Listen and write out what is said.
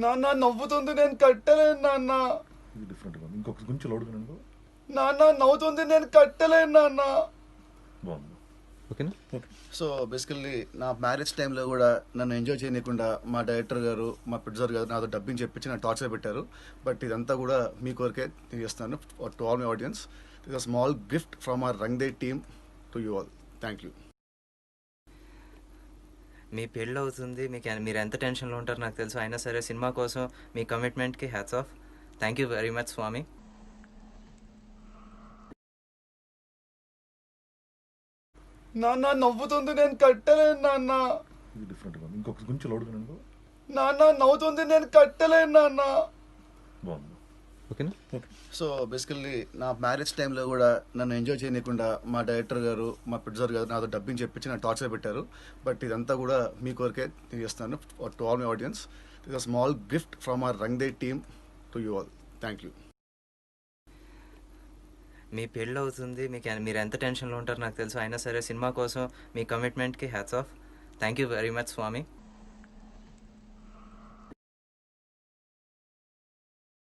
నాన్న నవ్వుతుంది, నేను కట్టలేను నాన్న. ఇది డిఫరెంట్గా ఉంది. ఇంకొక కొంచెం లౌడ్గా నేను నాన్న నవ్వుతుంది, నేను కట్టలేను నాన్న. బాగుంది. ఓకేనా? ఓకే. సో బేసికల్లీ నా మ్యారేజ్ టైంలో కూడా నన్ను ఎంజాయ్ చేయకుండా మా డైరెక్టర్ గారు, మా ప్రొడ్యూసర్ గారు నాతో డబ్బింగ్ చెప్పించి నా టార్చర్ పెట్టారు. బట్ ఇదంతా కూడా మీ కొరకే నేను చేస్తాను. To all my audience, it is small gift from our Rang De team to you all. Thank you. మీ పెళ్ళి అవుతుంది, మీరు ఎంత టెన్షన్లో ఉంటారో నాకు తెలుసు. అయినా సరే సినిమా కోసం మీ కమిట్మెంట్కి hats off. Thank you very much Swami. నాన్న నవ్వుతుంది, నేను కట్టలేను నాన్న. ఇది డిఫరెంట్గా ఉంది. ఇంకొక కొంచెం లౌడ్గా నేను నాన్న నవ్వుతుంది, నేను కట్టలేను నాన్న. బాగుంది. ఓకేనా? ఓకే. సో బేసికల్లీ నా మ్యారేజ్ టైంలో కూడా నన్ను ఎంజాయ్ చేయకుండా మా డైరెక్టర్ గారు, మా ప్రొడ్యూసర్ గారు నాతో డబ్బింగ్ చెప్పించి నా టార్చర్ పెట్టారు. బట్ ఇదంతా కూడా మీ కొరకే నేను చేస్తాను. To all my audience, it is small gift from our Rang De team to you all. Thank you. మీ పెళ్ళి అవుతుంది, మీరు ఎంత టెన్షన్లో ఉంటారో నాకు తెలుసు. అయినా సరే సినిమా కోసం మీ కమిట్మెంట్కి hats off. Thank you very much Swamy.